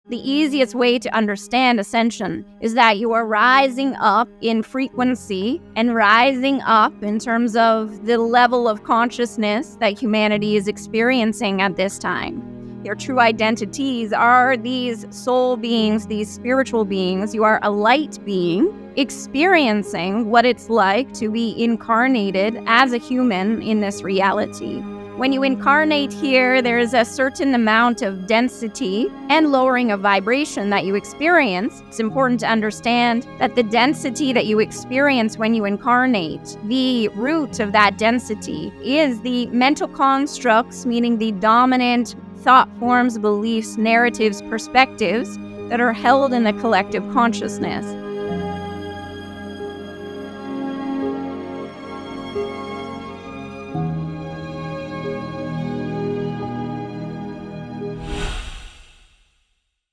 The easiest way to understand ascension is that you are rising up in frequency and rising up in terms of the level of consciousness that humanity is experiencing at this time. Your true identities are these soul beings, these spiritual beings. You are a light being experiencing what it's like to be incarnated as a human in this reality. When you incarnate here, there is a certain amount of density and lowering of vibration that you experience. It's important to understand that the density that you experience when you incarnate, the root of that density is the mental constructs, meaning the dominant thought forms, beliefs, narratives, perspectives that are held in the collective consciousness.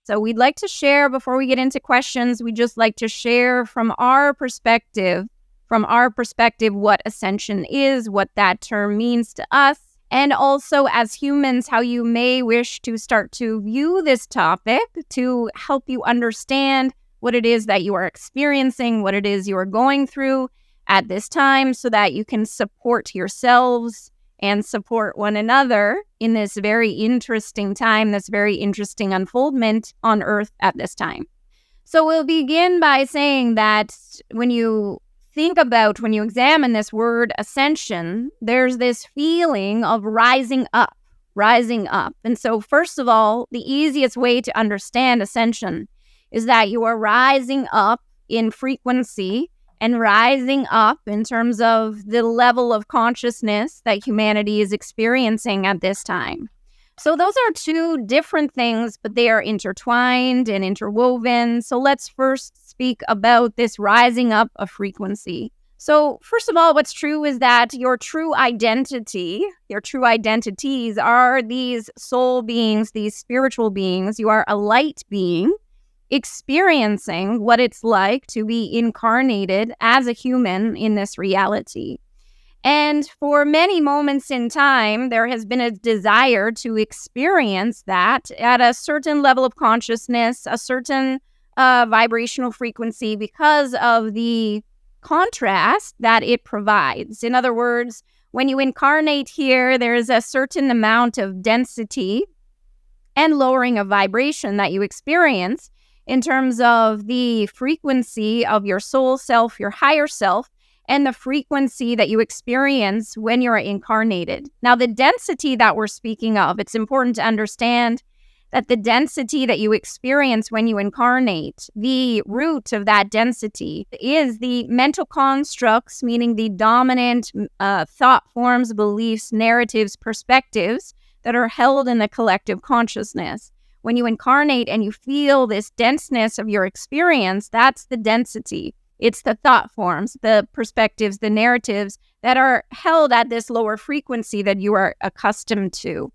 So we'd like to share, before we get into questions, we'd just like to share from our perspective, what ascension is, what that term means to us, and also as humans, how you may wish to start to view this topic to help you understand what it is that you are experiencing, what it is you are going through at this time, so that you can support yourselves and support one another in this very interesting time, this very interesting unfoldment on Earth at this time. So we'll begin by saying that when you examine this word ascension, there's this feeling of rising up. And so first of all, the easiest way to understand ascension is that you are rising up in frequency and rising up in terms of the level of consciousness that humanity is experiencing at this time. So those are two different things, but they are intertwined and interwoven. So let's first speak about this rising up of frequency. So first of all, what's true is that your true identities are these soul beings, these spiritual beings. You are a light being experiencing what it's like to be incarnated as a human in this reality. And for many moments in time, there has been a desire to experience that at a certain level of consciousness, a certain vibrational frequency, because of the contrast that it provides. In other words, when you incarnate here, there is a certain amount of density and lowering of vibration that you experience in terms of the frequency of your soul self, your higher self, and the frequency that you experience when you're incarnated. Now, the density that we're speaking of, it's important to understand that the density that you experience when you incarnate, the root of that density is the mental constructs, meaning the dominant thought forms, beliefs, narratives, perspectives that are held in the collective consciousness. When you incarnate and you feel this denseness of your experience, that's the density. It's the thought forms, the perspectives, the narratives that are held at this lower frequency that you are accustomed to.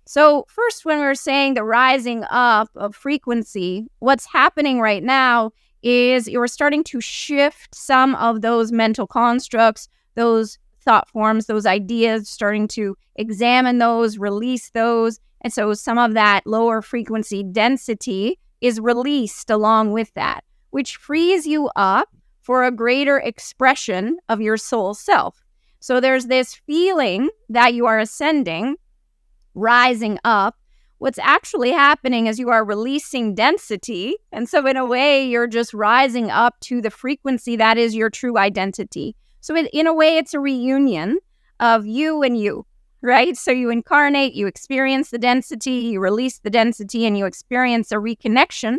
So first, when we're saying the rising up of frequency, what's happening right now is you're starting to shift some of those mental constructs, those thought forms, those ideas, starting to examine those, release those. And so some of that lower frequency density is released along with that, which frees you up for a greater expression of your soul self. So there's this feeling that you are ascending, rising up. What's actually happening is you are releasing density. And so in a way, you're just rising up to the frequency that is your true identity. So in a way, it's a reunion of you and you. Right? So you incarnate, you experience the density, you release the density, and you experience a reconnection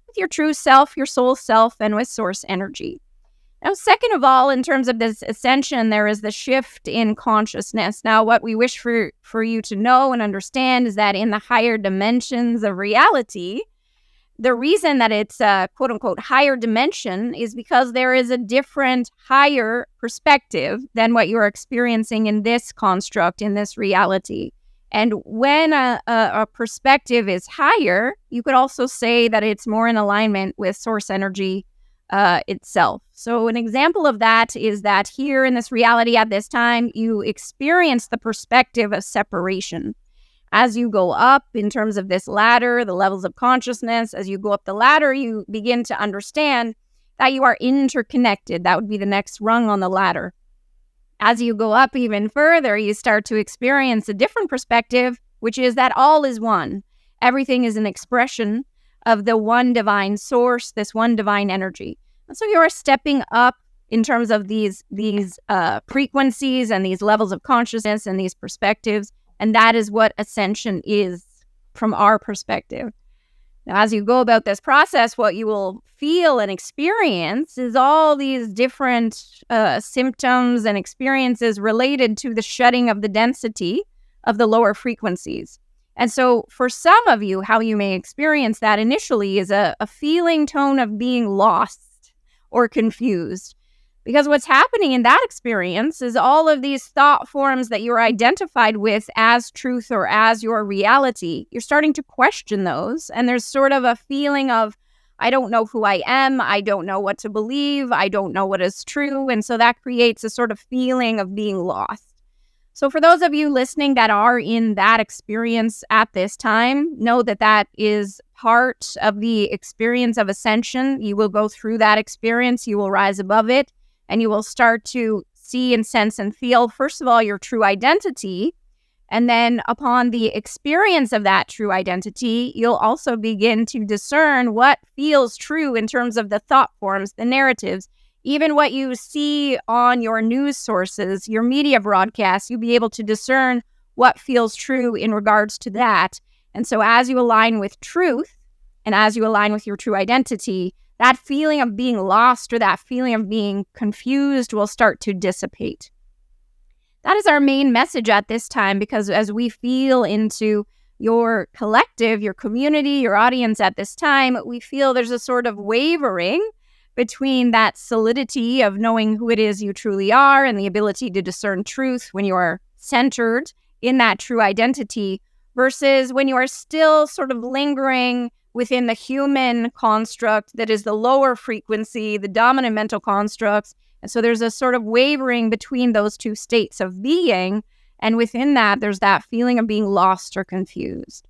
with your true self, your soul self, and with source energy. Now, second of all, in terms of this ascension, there is the shift in consciousness. Now, what we wish for you to know and understand is that in the higher dimensions of reality, the reason that it's a quote-unquote higher dimension is because there is a different higher perspective than what you're experiencing in this construct, in this reality. And when a perspective is higher, you could also say that it's more in alignment with source energy itself. So an example of that is that here in this reality at this time, you experience the perspective of separation. As you go up in terms of this ladder, the levels of consciousness, as you go up the ladder, you begin to understand that you are interconnected. That would be the next rung on the ladder. As you go up even further, you start to experience a different perspective, which is that all is one. Everything is an expression of the one divine source, this one divine energy. And so you are stepping up in terms of these frequencies and these levels of consciousness and these perspectives. And that is what ascension is from our perspective. Now, as you go about this process, what you will feel and experience is all these different symptoms and experiences related to the shedding of the density of the lower frequencies. And so for some of you, how you may experience that initially is a feeling tone of being lost or confused. Because what's happening in that experience is all of these thought forms that you're identified with as truth or as your reality, you're starting to question those. And there's sort of a feeling of, I don't know who I am. I don't know what to believe. I don't know what is true. And so that creates a sort of feeling of being lost. So for those of you listening that are in that experience at this time, know that that is part of the experience of ascension. You will go through that experience. You will rise above it. And you will start to see and sense and feel, first of all, your true identity. And then upon the experience of that true identity, you'll also begin to discern what feels true in terms of the thought forms, the narratives, even what you see on your news sources, your media broadcasts. You'll be able to discern what feels true in regards to that. And so as you align with truth and as you align with your true identity, that feeling of being lost or that feeling of being confused will start to dissipate. That is our main message at this time, because as we feel into your collective, your community, your audience at this time, we feel there's a sort of wavering between that solidity of knowing who it is you truly are and the ability to discern truth when you are centered in that true identity versus when you are still sort of lingering within the human construct that is the lower frequency, the dominant mental constructs. And so there's a sort of wavering between those two states of being. And within that, there's that feeling of being lost or confused.